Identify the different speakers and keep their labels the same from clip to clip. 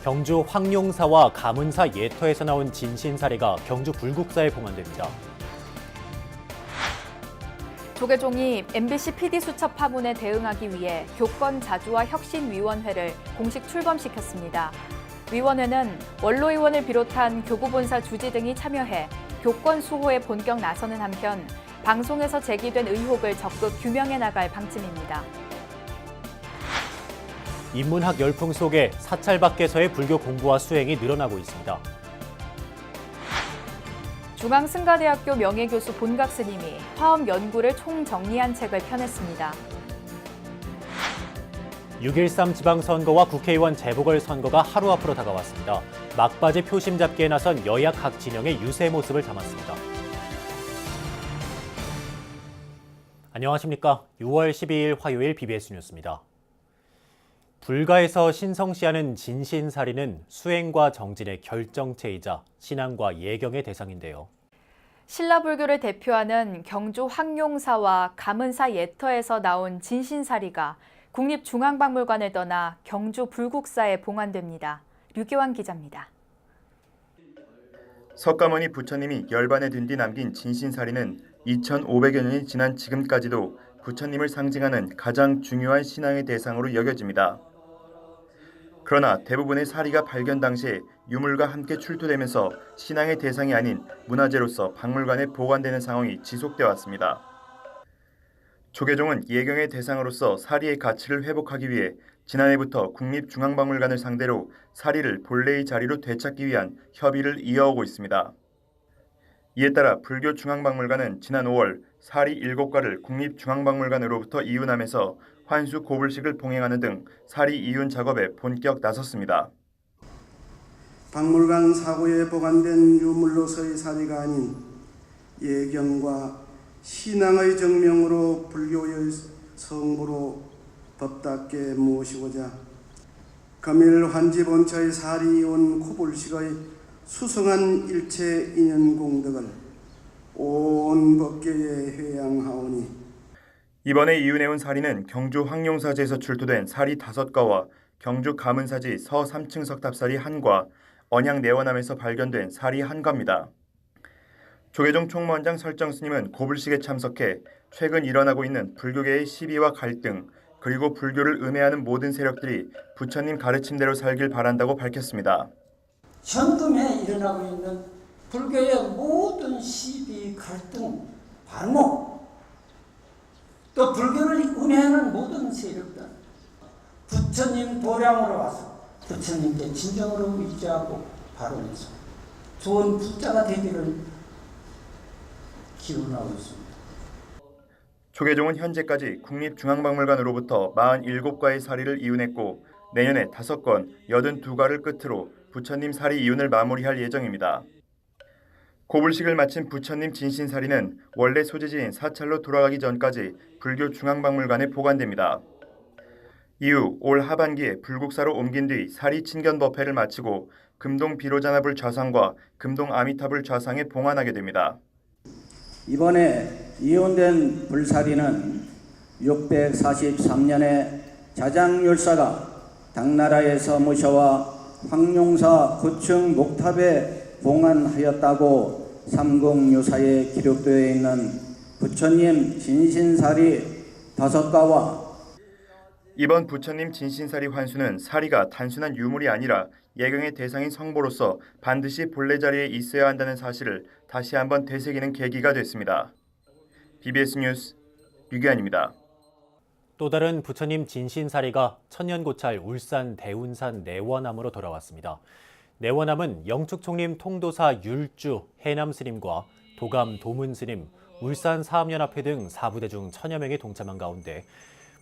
Speaker 1: 경주 황룡사와 가문사 예터에서 나온 진신사리가 경주 불국사에 봉안됩니다.
Speaker 2: 조계종이 MBC PD 수첩 파문에 대응하기 위해 교권자주화 혁신위원회를 공식 출범시켰습니다. 위원회는 원로의원을 비롯한 교구본사 주지 등이 참여해 교권 수호에 본격 나서는 한편 방송에서 제기된 의혹을 적극 규명해 나갈 방침입니다.
Speaker 1: 인문학 열풍 속에 사찰 밖에서의 불교 공부와 수행이 늘어나고 있습니다.
Speaker 2: 중앙승가대학교 명예교수 본각 스님이 화엄 연구를 총정리한 책을 펴냈습니다.
Speaker 1: 6.13 지방선거와 국회의원 재보궐선거가 하루 앞으로 다가왔습니다. 막바지 표심 잡기에 나선 여야 각 진영의 유세 모습을 담았습니다. 안녕하십니까. 6월 12일 화요일 BBS 뉴스입니다. 불가에서 신성시하는 진신사리는 수행과 정진의 결정체이자 신앙과 예경의 대상인데요.
Speaker 2: 신라불교를 대표하는 경주 황룡사와 가문사 예터에서 나온 진신사리가 국립중앙박물관을 떠나 경주 불국사에 봉안됩니다. 류기환 기자입니다.
Speaker 3: 석가모니 부처님이 열반에 든 뒤 남긴 진신사리는 2500여 년이 지난 지금까지도 부처님을 상징하는 가장 중요한 신앙의 대상으로 여겨집니다. 그러나 대부분의 사리가 발견 당시에 유물과 함께 출토되면서 신앙의 대상이 아닌 문화재로서 박물관에 보관되는 상황이 지속되어 왔습니다. 조계종은 예경의 대상으로서 사리의 가치를 회복하기 위해 지난해부터 국립중앙박물관을 상대로 사리를 본래의 자리로 되찾기 위한 협의를 이어오고 있습니다. 이에 따라 불교중앙박물관은 지난 5월 사리 7과를 국립중앙박물관으로부터 이윤하면서 환수 고불식을 봉행하는 등 사리 이윤 작업에 본격 나섰습니다.
Speaker 4: 박물관 사고에 보관된 유물로서의 사리가 아닌 예경과 신앙의 정명으로 불교의 성부로 법답게 모시고자 금일 환지본처의 사리 이윤 고불식의 수성한 일체 인연 공덕을 온 법계에 회양하오니
Speaker 3: 이번에 이윤해온 사리는 경주 황룡사지에서 출토된 사리 5과와 경주 가문사지 서 3층 석탑사리 1과, 언양 내원암에서 발견된 사리 1과입니다. 조계종 총무원장 설정 스님은 고불식에 참석해 최근 일어나고 있는 불교계의 시비와 갈등, 그리고 불교를 음해하는 모든 세력들이 부처님 가르침대로 살길 바란다고 밝혔습니다.
Speaker 5: 현금에 일어나고 있는 불교의 모든 시비, 갈등, 반목, 또 불교를 음해하는 모든 세력들, 부처님 도량으로 와서 부처님께 진정으로 의지하고 발언해서 좋은 부자가 되기를 기원하고 있습니다.
Speaker 3: 조계종은 현재까지 국립중앙박물관으로부터 47과의 사리를 이윤했고 내년에 5건, 82과를 끝으로 부처님 사리 이윤을 마무리할 예정입니다. 고불식을 마친 부처님 진신사리는 원래 소재지인 사찰로 돌아가기 전까지 불교 중앙박물관에 보관됩니다. 이후 올 하반기에 불국사로 옮긴 뒤 사리 친견 법회를 마치고 금동 비로자나불 좌상과 금동 아미타불 좌상에 봉안하게 됩니다.
Speaker 6: 이번에 이혼된 불사리는 643년에 자장율사가 당나라에서 모셔와 황룡사 9층 목탑에 봉안하였다고 삼국유사에 기록되어 있는 부처님 진신사리 5과와
Speaker 3: 이번 부처님 진신사리 환수는 사리가 단순한 유물이 아니라 예경의 대상인 성보로서 반드시 본래 자리에 있어야 한다는 사실을 다시 한번 되새기는 계기가 됐습니다. BBS 뉴스 류기환입니다.
Speaker 1: 또 다른 부처님 진신사리가 천년고찰 울산 대운산 내원암으로 돌아왔습니다. 내원암은 영축총림 통도사 율주 해남스님과 도감 도문스님, 울산 사암연합회 등 4부대 중 1000여 명이 동참한 가운데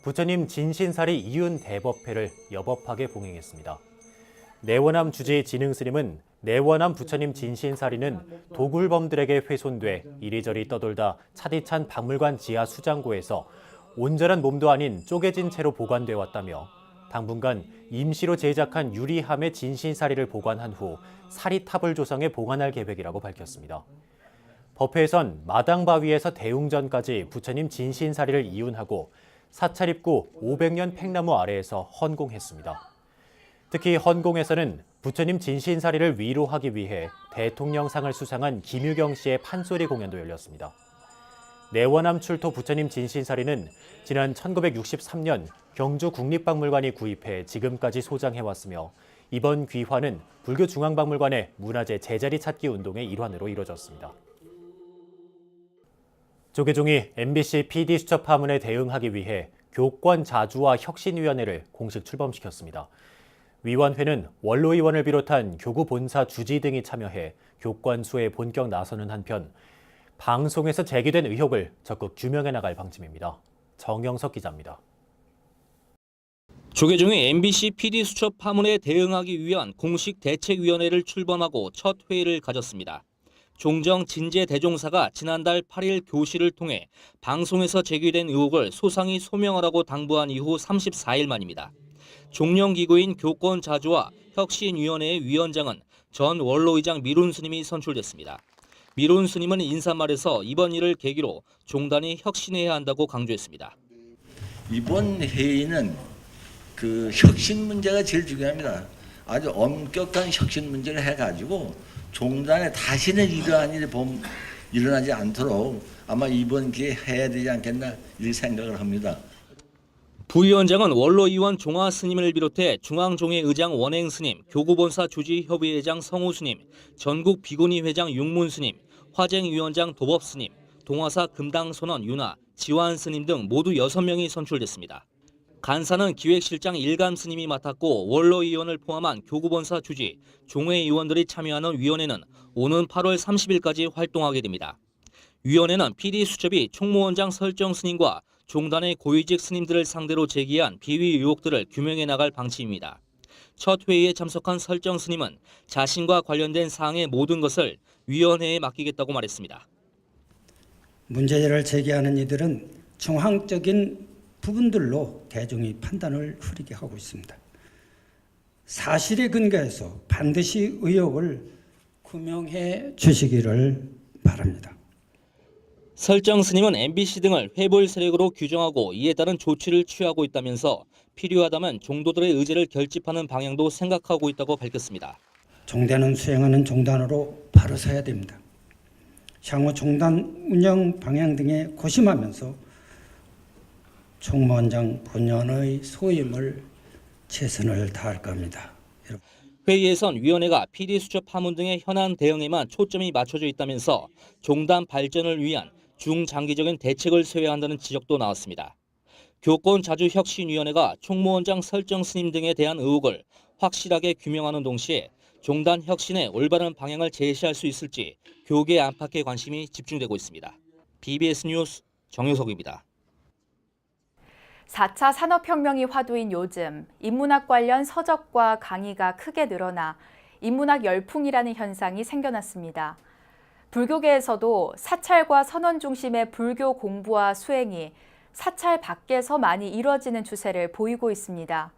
Speaker 1: 부처님 진신사리 이윤 대법회를 여법하게 봉행했습니다. 내원암 주지 진흥스님은 내원암 부처님 진신사리는 도굴범들에게 훼손돼 이리저리 떠돌다 차디찬 박물관 지하 수장고에서 온전한 몸도 아닌 쪼개진 채로 보관돼 왔다며 당분간 임시로 제작한 유리함의 진신사리를 보관한 후 사리탑을 조성해 보관할 계획이라고 밝혔습니다. 법회에선 마당바위에서 대웅전까지 부처님 진신사리를 이윤하고 사찰입구 500년 팽나무 아래에서 헌공했습니다. 특히 헌공에서는 부처님 진신사리를 위로하기 위해 대통령상을 수상한 김유경 씨의 판소리 공연도 열렸습니다. 내원암 출토 부처님 진신사리는 지난 1963년 경주 국립박물관이 구입해 지금까지 소장해왔으며 이번 귀환은 불교중앙박물관의 문화재 제자리 찾기 운동의 일환으로 이루어졌습니다. 조계종이 MBC PD 수첩 파문에 대응하기 위해 교권 자주화 혁신위원회를 공식 출범시켰습니다. 위원회는 원로의원을 비롯한 교구 본사 주지 등이 참여해 교권 수호에 본격 나서는 한편 방송에서 제기된 의혹을 적극 규명해 나갈 방침입니다. 정영석 기자입니다.
Speaker 7: 조계종이 MBC PD 수첩 파문에 대응하기 위한 공식 대책위원회를 출범하고 첫 회의를 가졌습니다. 종정 진재 대종사가 지난달 8일 교시를 통해 방송에서 제기된 의혹을 소상히 소명하라고 당부한 이후 34일 만입니다. 종령기구인 교권자주화 혁신위원회의 위원장은 전 원로의장 미룬 스님이 선출됐습니다. 미룬 스님은 인사말에서 이번 일을 계기로 종단이 혁신해야 한다고 강조했습니다.
Speaker 8: 이번 회의는 그 혁신 문제가 제일 중요합니다. 아주 엄격한 혁신 문제를 해가지고 종단에 다시는 이러한 일이 일어나지 않도록 아마 이번 기회에 해야 되지 않겠나 이렇게 생각을 합니다.
Speaker 7: 부위원장은 원로의원 종화 스님을 비롯해 중앙종회 의장 원행 스님, 교구본사 주지협의회장 성우 스님, 전국 비구니 회장 육문 스님, 화쟁위원장 도법 스님, 동화사 금당선원 윤화, 지환 스님 등 모두 6명이 선출됐습니다. 간사는 기획실장 일감 스님이 맡았고 원로의원을 포함한 교구본사 주지, 종회의원들이 참여하는 위원회는 오는 8월 30일까지 활동하게 됩니다. 위원회는 PD 수첩이 총무원장 설정 스님과 종단의 고위직 스님들을 상대로 제기한 비위 의혹들을 규명해 나갈 방침입니다. 첫 회의에 참석한 설정 스님은 자신과 관련된 사항의 모든 것을 위원회에 맡기겠다고 말했습니다.
Speaker 5: 문제를 제기하는 이들은 정황적인 부분들로 대중이 판단을 흐리게 하고 있습니다. 사실에 근거해서 반드시 의혹을 규명해 주시기를 바랍니다.
Speaker 7: 설정 스님은 MBC 등을 회볼 세력으로 규정하고 이에 따른 조치를 취하고 있다면서 필요하다면 종도들의 의제를 결집하는 방향도 생각하고 있다고 밝혔습니다.
Speaker 5: 종단은 수행하는 종단으로 바로 서야 됩니다. 향후 종단 운영 방향 등에 고심하면서 총무원장 본연의 소임을 최선을 다할 겁니다.
Speaker 7: 회의에선 위원회가 PD 수첩 파문 등의 현안 대응에만 초점이 맞춰져 있다면서 종단 발전을 위한 중장기적인 대책을 세워야 한다는 지적도 나왔습니다. 교권자주혁신위원회가 총무원장 설정 스님 등에 대한 의혹을 확실하게 규명하는 동시에 종단 혁신의 올바른 방향을 제시할 수 있을지 교계 안팎의 관심이 집중되고 있습니다. BBS 뉴스 정효석입니다.
Speaker 2: 4차 산업혁명이 화두인 요즘 인문학 관련 서적과 강의가 크게 늘어나 인문학 열풍이라는 현상이 생겨났습니다. 불교계에서도 사찰과 선원 중심의 불교 공부와 수행이 사찰 밖에서 많이 이뤄지는 추세를 보이고 있습니다.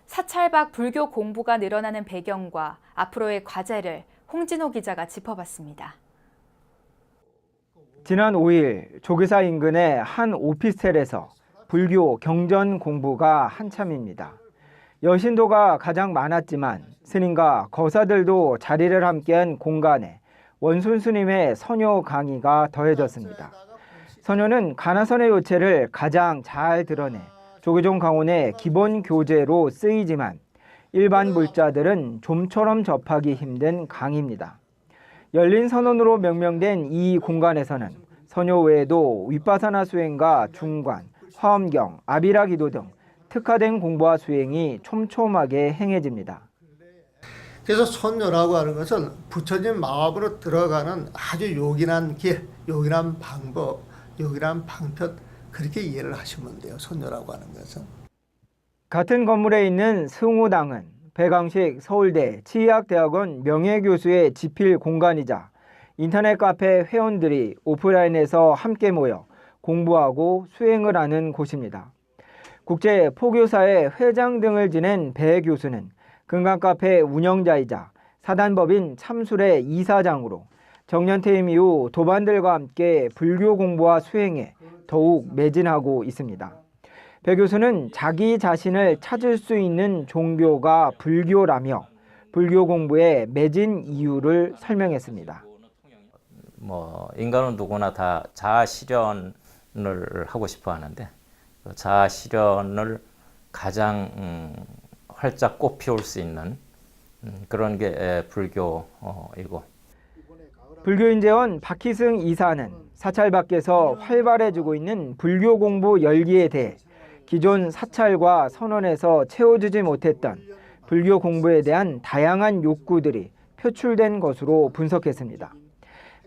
Speaker 2: 사찰 밖 불교 공부가 늘어나는 배경과 앞으로의 과제를 홍진호 기자가 짚어봤습니다.
Speaker 9: 지난 5일 조계사 인근의 한 오피스텔에서 불교 경전 공부가 한참입니다. 여신도가 가장 많았지만 스님과 거사들도 자리를 함께한 공간에 원순 스님의 선요 강의가 더해졌습니다. 선요는 가나선의 요체를 가장 잘 드러내 조계종 강원의 기본 교재로 쓰이지만 일반 불자들은 좀처럼 접하기 힘든 강의입니다. 열린 선원으로 명명된 이 공간에서는 선요 외에도 윗바사나 수행과 중관, 화엄경, 아비라 기도 등 특화된 공부와 수행이 촘촘하게 행해집니다.
Speaker 10: 그래서 선요라고 하는 것은 부처님 마음으로 들어가는 아주 요긴한 길, 요긴한 방법, 요긴한 방편 그렇게 이해를 하시면 돼요. 선요라고 하는 것은.
Speaker 9: 같은 건물에 있는 승우당은 배강식 서울대 치의학대학원 명예교수의 집필 공간이자 인터넷 카페 회원들이 오프라인에서 함께 모여 공부하고 수행을 하는 곳입니다. 국제 포교사의 회장 등을 지낸 배 교수는 금강카페 운영자이자 사단법인 참술의 이사장으로 정년퇴임 이후 도반들과 함께 불교 공부와 수행에 더욱 매진하고 있습니다. 배 교수는 자기 자신을 찾을 수 있는 종교가 불교라며 불교 공부에 매진 이유를 설명했습니다.
Speaker 11: 인간은 누구나 다 자아 실현을 하고 싶어 하는데 그 자아 실현을 가장 활짝 꽃피울 수 있는 그런 게 불교이고.
Speaker 9: 불교인재원 박희승 이사는 사찰 밖에서 활발해지고 있는 불교 공부 열기에 대해 기존 사찰과 선원에서 채워주지 못했던 불교 공부에 대한 다양한 욕구들이 표출된 것으로 분석했습니다.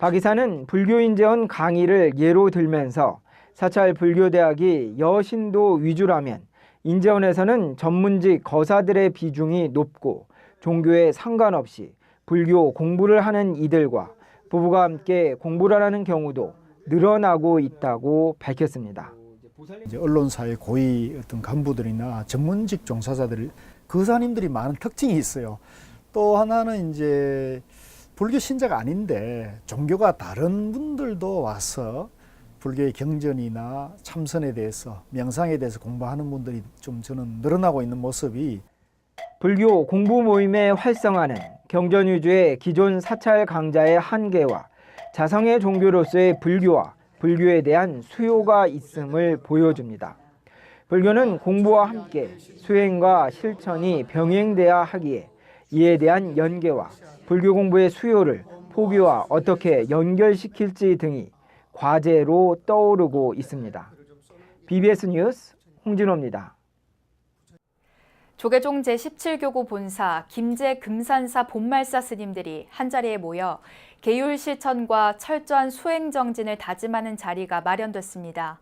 Speaker 9: 박 이사는 불교인재원 강의를 예로 들면서 사찰 불교대학이 여신도 위주라면 인재원에서는 전문직 거사들의 비중이 높고 종교에 상관없이 불교 공부를 하는 이들과 부부가 함께 공부를 하는 경우도 늘어나고 있다고 밝혔습니다.
Speaker 12: 언론사의 고위 어떤 간부들이나 전문직 종사자들, 거사님들이 많은 특징이 있어요. 또 하나는 이제 불교 신자가 아닌데 종교가 다른 분들도 와서 불교의 경전이나 참선에 대해서, 명상에 대해서 공부하는 분들이 좀 저는 늘어나고 있는 모습이.
Speaker 9: 불교 공부 모임의 활성화는 경전 위주의 기존 사찰 강좌의 한계와 자성의 종교로서의 불교와 불교에 대한 수요가 있음을 보여줍니다. 불교는 공부와 함께 수행과 실천이 병행돼야 하기에 이에 대한 연계와 불교 공부의 수요를 포교와 어떻게 연결시킬지 등이 과제로 떠오르고 있습니다. BBS 뉴스 홍진호입니다.
Speaker 2: 조계종 제17교구 본사 김제 금산사 본말사 스님들이 한자리에 모여 계율 실천과 철저한 수행 정진을 다짐하는 자리가 마련됐습니다.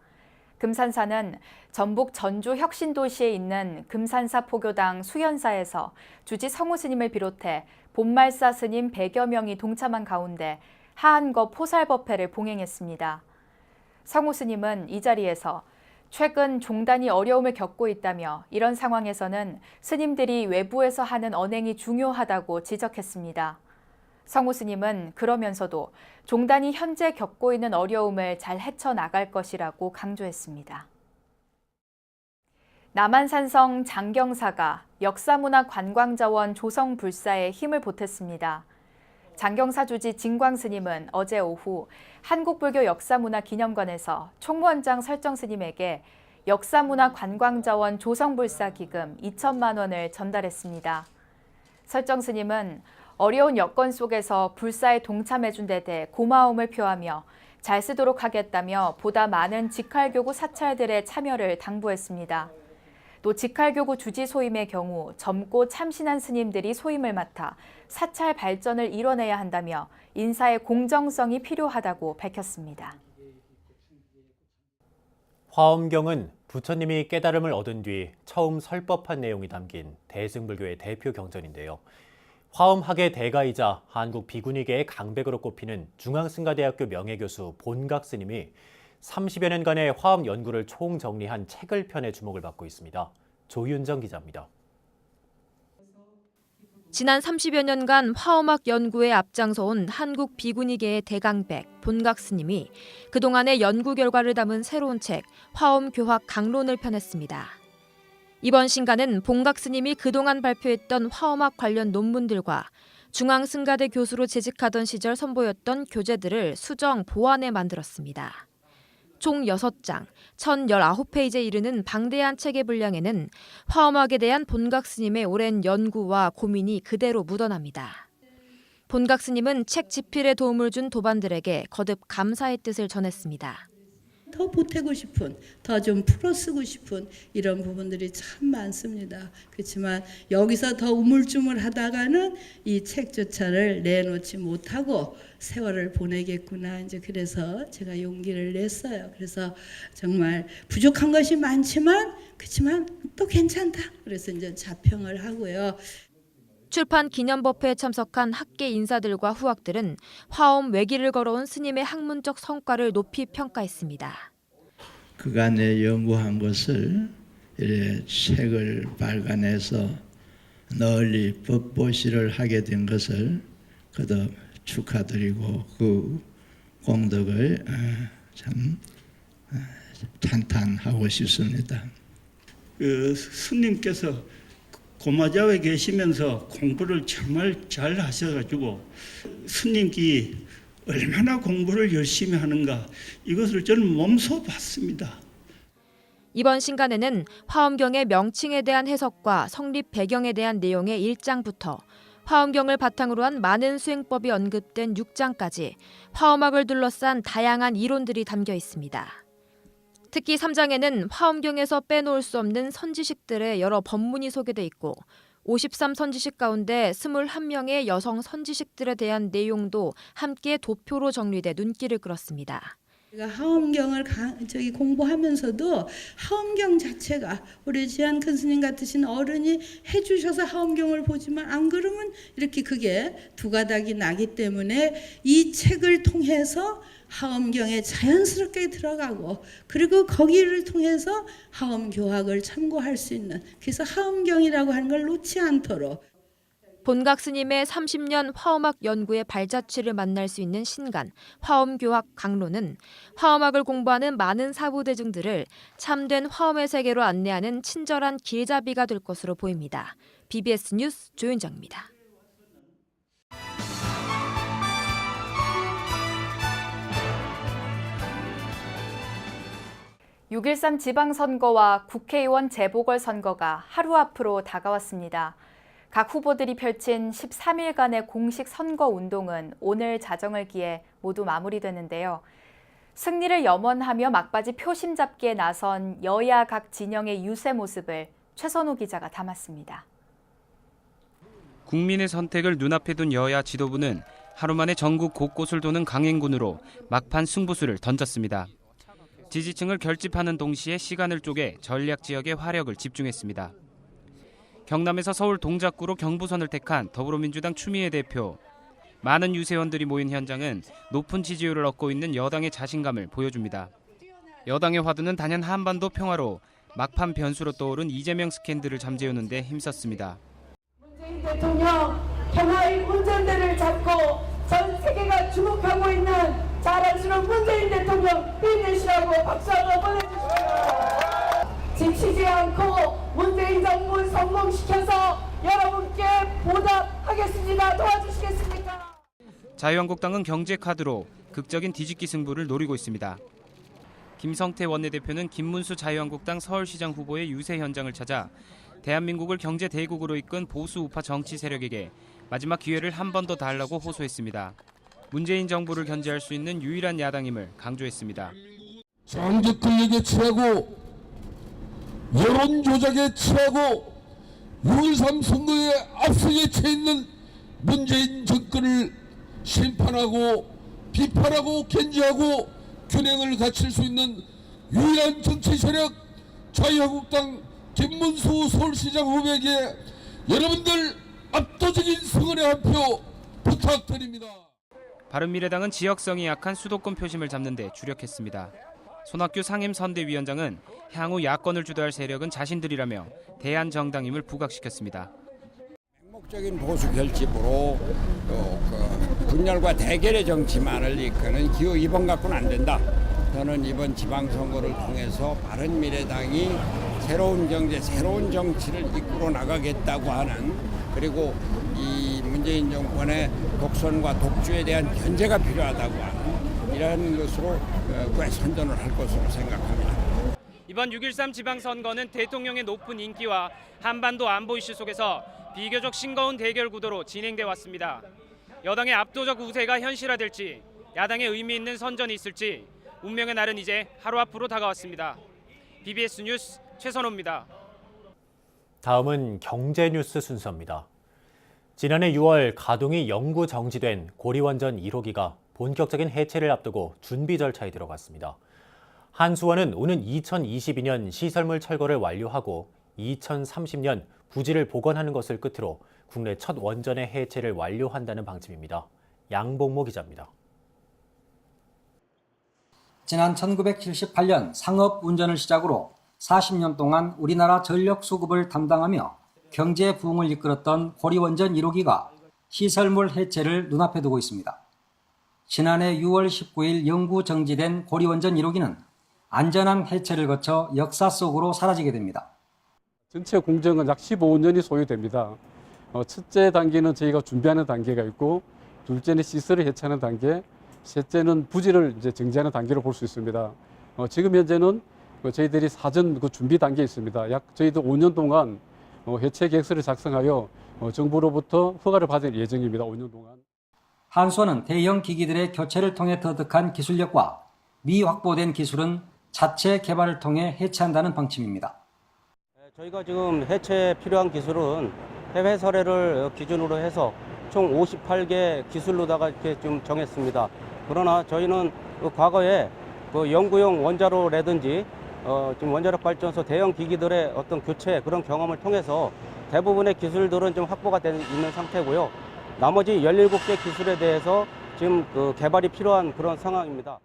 Speaker 2: 금산사는 전북 전주 혁신도시에 있는 금산사 포교당 수현사에서 주지 성우 스님을 비롯해 본말사 스님 100여 명이 동참한 가운데 하한거 포살법회를 봉행했습니다. 성우 스님은 이 자리에서 최근 종단이 어려움을 겪고 있다며 이런 상황에서는 스님들이 외부에서 하는 언행이 중요하다고 지적했습니다. 성우 스님은 그러면서도 종단이 현재 겪고 있는 어려움을 잘 헤쳐나갈 것이라고 강조했습니다. 남한산성 장경사가 역사문화관광자원 조성불사에 힘을 보탰습니다. 장경사 주지 진광 스님은 어제 오후 한국불교 역사문화기념관에서 총무원장 설정 스님에게 역사문화관광자원 조성불사 기금 2천만 원을 전달했습니다. 설정 스님은 어려운 여건 속에서 불사에 동참해준 데 대해 고마움을 표하며 잘 쓰도록 하겠다며 보다 많은 직할교구 사찰들의 참여를 당부했습니다. 또 직할교구 주지 소임의 경우 젊고 참신한 스님들이 소임을 맡아 사찰 발전을 이뤄내야 한다며 인사의 공정성이 필요하다고 밝혔습니다.
Speaker 1: 화엄경은 부처님이 깨달음을 얻은 뒤 처음 설법한 내용이 담긴 대승불교의 대표 경전인데요. 화엄학의 대가이자 한국 비구니계의 강백으로 꼽히는 중앙승가대학교 명예교수 본각 스님이 30여 년간의 화엄 연구를 총정리한 책을 펴내 주목을 받고 있습니다. 조윤정 기자입니다.
Speaker 13: 지난 30여 년간 화엄학 연구에 앞장서온 한국 비구니계의 대강백 본각 스님이 그동안의 연구 결과를 담은 새로운 책 화엄교학 강론을 펴냈습니다. 이번 신간은 본각 스님이 그동안 발표했던 화엄학 관련 논문들과 중앙승가대 교수로 재직하던 시절 선보였던 교재들을 수정, 보완해 만들었습니다. 총 6장, 1019페이지에 이르는 방대한 책의 분량에는 화엄학에 대한 본각 스님의 오랜 연구와 고민이 그대로 묻어납니다. 본각 스님은 책 집필에 도움을 준 도반들에게 거듭 감사의 뜻을 전했습니다.
Speaker 14: 더 보태고 싶은, 더 좀 풀어쓰고 싶은 이런 부분들이 참 많습니다. 그렇지만 여기서 더 우물쭈물하다가는 이 책조차를 내놓지 못하고 세월을 보내겠구나. 이제 그래서 제가 용기를 냈어요. 그래서 정말 부족한 것이 많지만 그렇지만 또 괜찮다. 그래서 이제 자평을 하고요.
Speaker 13: 출판 기념법회에 참석한 학계 인사들과 후학들은 화엄 외길을 걸어온 스님의 학문적 성과를 높이 평가했습니다.
Speaker 15: 그간에 연구한 것을 이렇게 책을 발간해서 널리 법보시를 하게 된 것을 거듭 축하드리고 그 공덕을 참 찬탄하고 싶습니다.
Speaker 16: 스님께서 고마자에 계시면서 공부를 정말 잘 하셔가지고 스님께 얼마나 공부를 열심히 하는가 이것을 저는 몸소 봤습니다.
Speaker 13: 이번 신간에는 화엄경의 명칭에 대한 해석과 성립 배경에 대한 내용의 1장부터 화엄경을 바탕으로 한 많은 수행법이 언급된 6장까지 화엄학을 둘러싼 다양한 이론들이 담겨 있습니다. 특히 3장에는 화엄경에서 빼놓을 수 없는 선지식들의 여러 법문이 소개돼 있고 53선지식 가운데 21명의 여성 선지식들에 대한 내용도 함께 도표로 정리돼 눈길을 끌었습니다.
Speaker 14: 화엄경을 공부하면서도 화엄경 자체가 우리 지한 큰 스님 같으신 어른이 해주셔서 화엄경을 보지만 안 그러면 이렇게 그게 두 가닥이 나기 때문에 이 책을 통해서 화엄경에 자연스럽게 들어가고 그리고 거기를 통해서 화엄교학을 참고할 수 있는 그래서 화엄경이라고 하는 걸 놓지 않도록
Speaker 13: 본각 스님의 30년 화엄학 연구의 발자취를 만날 수 있는 신간 화엄교학 강론은 화엄학을 공부하는 많은 사부대중들을 참된 화엄의 세계로 안내하는 친절한 길잡이가 될 것으로 보입니다. BBS 뉴스 조윤정입니다.
Speaker 2: (6.13) 지방선거와 국회의원 재보궐선거가 하루 앞으로 다가왔습니다. 각 후보들이 펼친 13일간의 공식 선거운동은 오늘 자정을 기해 모두 마무리되는데요. 승리를 염원하며 막바지 표심 잡기에 나선 여야 각 진영의 유세 모습을 최선호 기자가 담았습니다.
Speaker 17: 국민의 선택을 눈앞에 둔 여야 지도부는 하루 만에 전국 곳곳을 도는 강행군으로 막판 승부수를 던졌습니다. 지지층을 결집하는 동시에 시간을 쪼개 전략 지역에 화력을 집중했습니다. 경남에서 서울 동작구로 경부선을 택한 더불어민주당 추미애 대표. 많은 유세원들이 모인 현장은 높은 지지율을 얻고 있는 여당의 자신감을 보여줍니다. 여당의 화두는 단연 한반도 평화로 막판 변수로 떠오른 이재명 스캔들을 잠재우는 데 힘썼습니다.
Speaker 18: 문재인 대통령 평화의 운전대를 잡고 전 세계가 주목하고 있는 자랑스러운 문재인 대통령 힘내시라고 박수 한번 보내주십시오. 지치지 않고 문재인 정부 성공시켜서 여러분께 보답하겠습니다. 도와주시겠습니까?
Speaker 17: 자유한국당은 경제 카드로 극적인 뒤집기 승부를 노리고 있습니다. 김성태 원내대표는 김문수 자유한국당 서울시장 후보의 유세 현장을 찾아 대한민국을 경제 대국으로 이끈 보수 우파 정치 세력에게 마지막 기회를 한 번 더 달라고 호소했습니다. 문재인 정부를 견제할 수 있는 유일한 야당임을 강조했습니다.
Speaker 19: 정적 권력에 취하고 여론 조작에 취하고 6.13 선거에 앞서게 처해 있는 문재인 정권을 심판하고 비판하고 견제하고 균형을 갖출 수 있는 유일한 정치 세력 자유한국당 김문수 서울시장 후보에게 여러분들 압도적인 성원의 한 표 부탁드립니다.
Speaker 17: 바른미래당은 지역성이 약한 수도권 표심을 잡는 데 주력했습니다. 손학규 상임선대위원장은 향후 야권을 주도할 세력은 자신들이라며 대한정당임을 부각시켰습니다.
Speaker 20: 행복적인 보수 결집으로 분열과 대결의 정치만을 이끄는 기호 2번 갖고는 안 된다. 저는 이번 지방선거를 통해서 바른미래당이 새로운 경제, 새로운 정치를 이끌어 나가겠다고 하는 그리고 이 문재인 정권의 독선과 독주에 대한 견제가 필요하다고 하는 이런 것으로 꽤 선전을 할 것으로 생각합니다.
Speaker 17: 이번 6.13 지방선거는 대통령의 높은 인기와 한반도 안보 이슈 속에서 비교적 싱거운 대결 구도로 진행돼 왔습니다. 여당의 압도적 우세가 현실화될지 야당의 의미 있는 선전이 있을지 운명의 날은 이제 하루 앞으로 다가왔습니다. BBS 뉴스 최선호입니다.
Speaker 1: 다음은 경제 뉴스 순서입니다. 지난해 6월 가동이 영구 정지된 고리원전 1호기가 본격적인 해체를 앞두고 준비 절차에 들어갔습니다. 한수원은 오는 2022년 시설물 철거를 완료하고 2030년 부지를 복원하는 것을 끝으로 국내 첫 원전의 해체를 완료한다는 방침입니다. 양봉모 기자입니다.
Speaker 21: 지난 1978년 상업 운전을 시작으로 40년 동안 우리나라 전력 수급을 담당하며 경제 부흥을 이끌었던 고리원전 1호기가 시설물 해체를 눈앞에 두고 있습니다. 지난해 6월 19일 영구 정지된 고리원전 1호기는 안전한 해체를 거쳐 역사 속으로 사라지게 됩니다.
Speaker 4: 전체 공정은 약 15년이 소요됩니다. 첫째 단계는 저희가 준비하는 단계가 있고, 둘째는 시설을 해체하는 단계, 셋째는 부지를 이제 정지하는 단계로 볼 수 있습니다. 지금 현재는 저희들이 사전 준비 단계에 있습니다. 약 저희도 5년 동안 해체 계획서를 작성하여 정부로부터 허가를 받을 예정입니다. 5년 동안.
Speaker 21: 한수원은 대형 기기들의 교체를 통해 터득한 기술력과 미확보된 기술은 자체 개발을 통해 해체한다는 방침입니다.
Speaker 22: 저희가 지금 해체에 필요한 기술은 해외 사례를 기준으로 해서 총 58개 기술로다가 이렇게 좀 정했습니다. 그러나 저희는 과거에 연구용 원자로라든지 지금 원자력 발전소 대형 기기들의 어떤 교체 그런 경험을 통해서 대부분의 기술들은 좀 확보가 되어 있는 상태고요. 나머지 17개 기술에 대해서 지금 개발이 필요한 그런 상황입니다.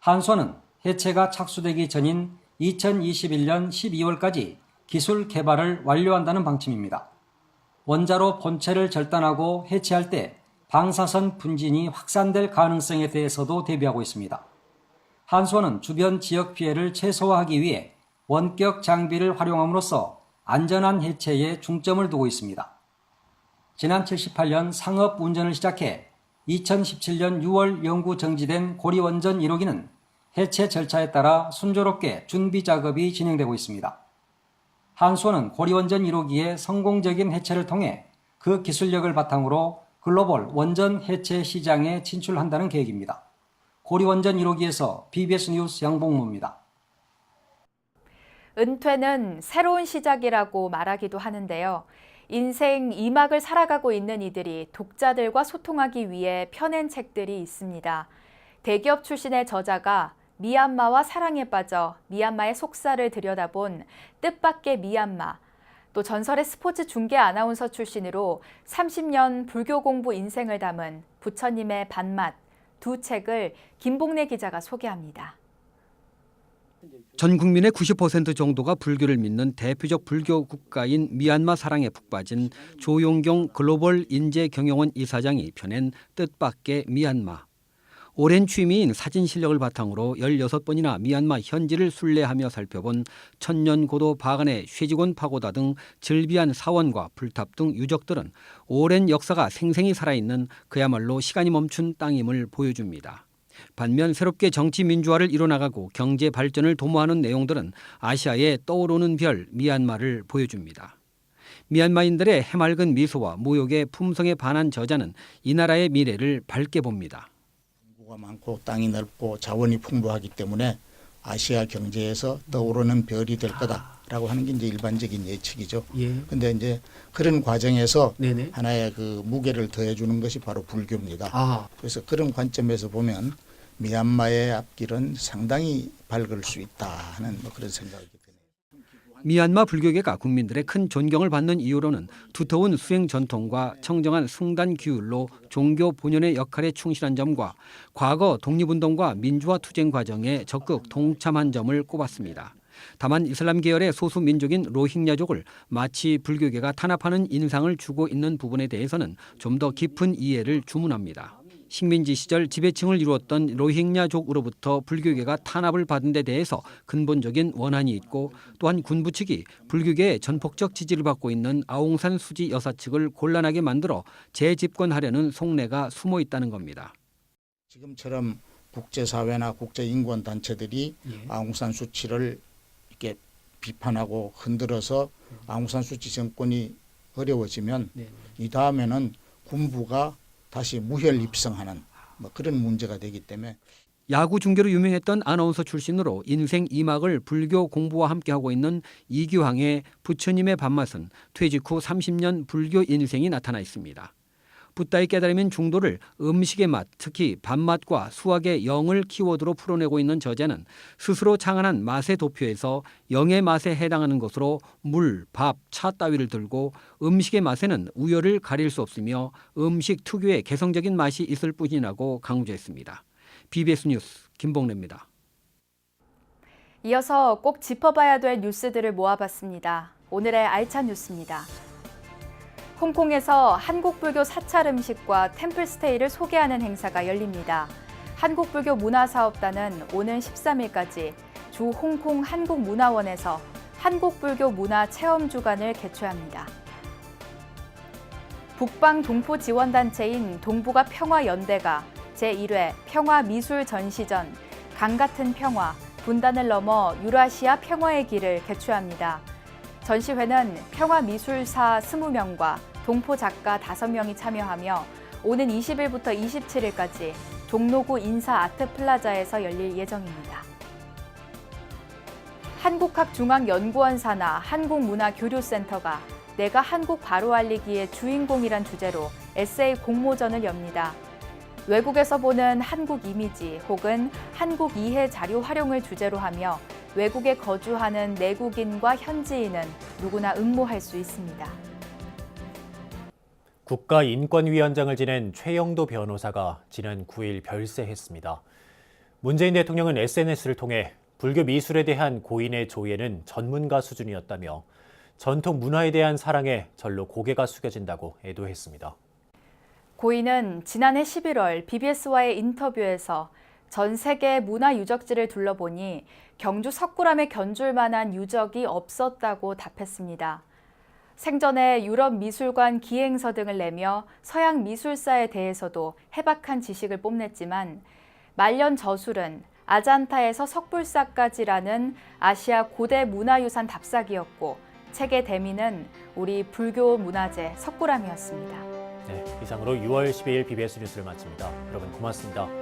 Speaker 21: 한수원은 해체가 착수되기 전인 2021년 12월까지 기술 개발을 완료한다는 방침입니다. 원자로 본체를 절단하고 해체할 때 방사선 분진이 확산될 가능성에 대해서도 대비하고 있습니다. 한수원은 주변 지역 피해를 최소화하기 위해 원격 장비를 활용함으로써 안전한 해체에 중점을 두고 있습니다. 지난 78년 상업 운전을 시작해 2017년 6월 영구 정지된 고리원전 1호기는 해체 절차에 따라 순조롭게 준비 작업이 진행되고 있습니다. 한수원은 고리원전 1호기의 성공적인 해체를 통해 그 기술력을 바탕으로 글로벌 원전 해체 시장에 진출한다는 계획입니다. 고리원전 1호기에서 BBS 뉴스 양봉무입니다.
Speaker 2: 은퇴는 새로운 시작이라고 말하기도 하는데요. 인생 2막을 살아가고 있는 이들이 독자들과 소통하기 위해 펴낸 책들이 있습니다. 대기업 출신의 저자가 미얀마와 사랑에 빠져 미얀마의 속사를 들여다본 뜻밖의 미얀마, 또 전설의 스포츠 중계 아나운서 출신으로 30년 불교 공부 인생을 담은 부처님의 반맛, 두 책을 김봉래 기자가 소개합니다.
Speaker 23: 전 국민의 90% 정도가 불교를 믿는 대표적 불교 국가인 미얀마 사랑에 푹 빠진 조용경 글로벌 인재경영원 이사장이 펴낸 뜻밖의 미얀마. 오랜 취미인 사진 실력을 바탕으로 16번이나 미얀마 현지를 순례하며 살펴본 천년고도 바간의 쇠지곤 파고다 등 즐비한 사원과 불탑 등 유적들은 오랜 역사가 생생히 살아있는 그야말로 시간이 멈춘 땅임을 보여줍니다. 반면 새롭게 정치 민주화를 이뤄나가고 경제 발전을 도모하는 내용들은 아시아의 떠오르는 별 미얀마를 보여줍니다. 미얀마인들의 해맑은 미소와 무역의 품성에 반한 저자는 이 나라의 미래를 밝게 봅니다.
Speaker 24: 인구가 많고 땅이 넓고 자원이 풍부하기 때문에 아시아 경제에서 떠오르는 별이 될 거다라고 하는 게 이제 일반적인 예측이죠. 근데 이제 그런 과정에서 하나의 그 무게를 더해주는 것이 바로 불교입니다. 그래서 그런 관점에서 보면 미얀마의 앞길은 상당히 밝을 수 있다 하는 그런 생각이 드네요.
Speaker 23: 미얀마 불교계가 국민들의 큰 존경을 받는 이유로는 두터운 수행 전통과 청정한 승단 규율로 종교 본연의 역할에 충실한 점과 과거 독립운동과 민주화 투쟁 과정에 적극 동참한 점을 꼽았습니다. 다만 이슬람 계열의 소수 민족인 로힝야족을 마치 불교계가 탄압하는 인상을 주고 있는 부분에 대해서는 좀 더 깊은 이해를 주문합니다. 식민지 시절 지배층을 이루었던 로힝야족으로부터 불교계가 탄압을 받은 데 대해서 근본적인 원한이 있고 또한 군부 측이 불교계의 전폭적 지지를 받고 있는 아웅산 수지 여사 측을 곤란하게 만들어 재집권하려는 속내가 숨어 있다는 겁니다.
Speaker 24: 지금처럼 국제사회나 국제인권단체들이 아웅산 수치를 이렇게 비판하고 흔들어서 아웅산 수치 정권이 어려워지면 이 다음에는 군부가 다시 무혈 입성하는 그런 문제가 되기 때문에
Speaker 23: 야구 중계로 유명했던 아나운서 출신으로 인생 2막을 불교 공부와 함께하고 있는 이규항의 부처님의 밥맛은 퇴직 후 30년 불교 인생이 나타나 있습니다. 붓다의 깨달음인 중도를 음식의 맛, 특히 밥맛과 수학의 영을 키워드로 풀어내고 있는 저자는 스스로 창안한 맛의 도표에서 영의 맛에 해당하는 것으로 물, 밥, 차 따위를 들고 음식의 맛에는 우열을 가릴 수 없으며 음식 특유의 개성적인 맛이 있을 뿐이라고 강조했습니다. BBS 뉴스 김봉래입니다.
Speaker 2: 이어서 꼭 짚어봐야 될 뉴스들을 모아봤습니다. 오늘의 알찬 뉴스입니다. 홍콩에서 한국불교 사찰 음식과 템플스테이를 소개하는 행사가 열립니다. 한국불교 문화사업단은 오는 13일까지 주 홍콩 한국문화원에서 한국불교 문화 체험 주간을 개최합니다. 북방 동포 지원단체인 동북아 평화연대가 제1회 평화미술전시전 강같은 평화, 분단을 넘어 유라시아 평화의 길을 개최합니다. 전시회는 평화미술사 20명과 동포 작가 5명이 참여하며 오는 20일부터 27일까지 종로구 인사아트플라자에서 열릴 예정입니다. 한국학중앙연구원 산하 한국문화교류센터가 내가 한국 바로 알리기의 주인공이란 주제로 에세이 공모전을 엽니다. 외국에서 보는 한국 이미지 혹은 한국 이해 자료 활용을 주제로 하며 외국에 거주하는 내국인과 현지인은 누구나 응모할 수 있습니다.
Speaker 1: 국가인권위원장을 지낸 최영도 변호사가 지난 9일 별세했습니다. 문재인 대통령은 SNS를 통해 불교 미술에 대한 고인의 조예는 전문가 수준이었다며 전통 문화에 대한 사랑에 절로 고개가 숙여진다고 애도했습니다.
Speaker 2: 고인은 지난해 11월 BBS와의 인터뷰에서 전 세계 문화 유적지를 둘러보니 경주 석굴암에 견줄 만한 유적이 없었다고 답했습니다. 생전에 유럽 미술관 기행서 등을 내며 서양 미술사에 대해서도 해박한 지식을 뽐냈지만 말년 저술은 아잔타에서 석불사까지라는 아시아 고대 문화유산 답사기였고 책의 대미는 우리 불교 문화재 석굴암이었습니다.
Speaker 1: 네, 이상으로 6월 12일 BBS 뉴스를 마칩니다. 여러분 고맙습니다.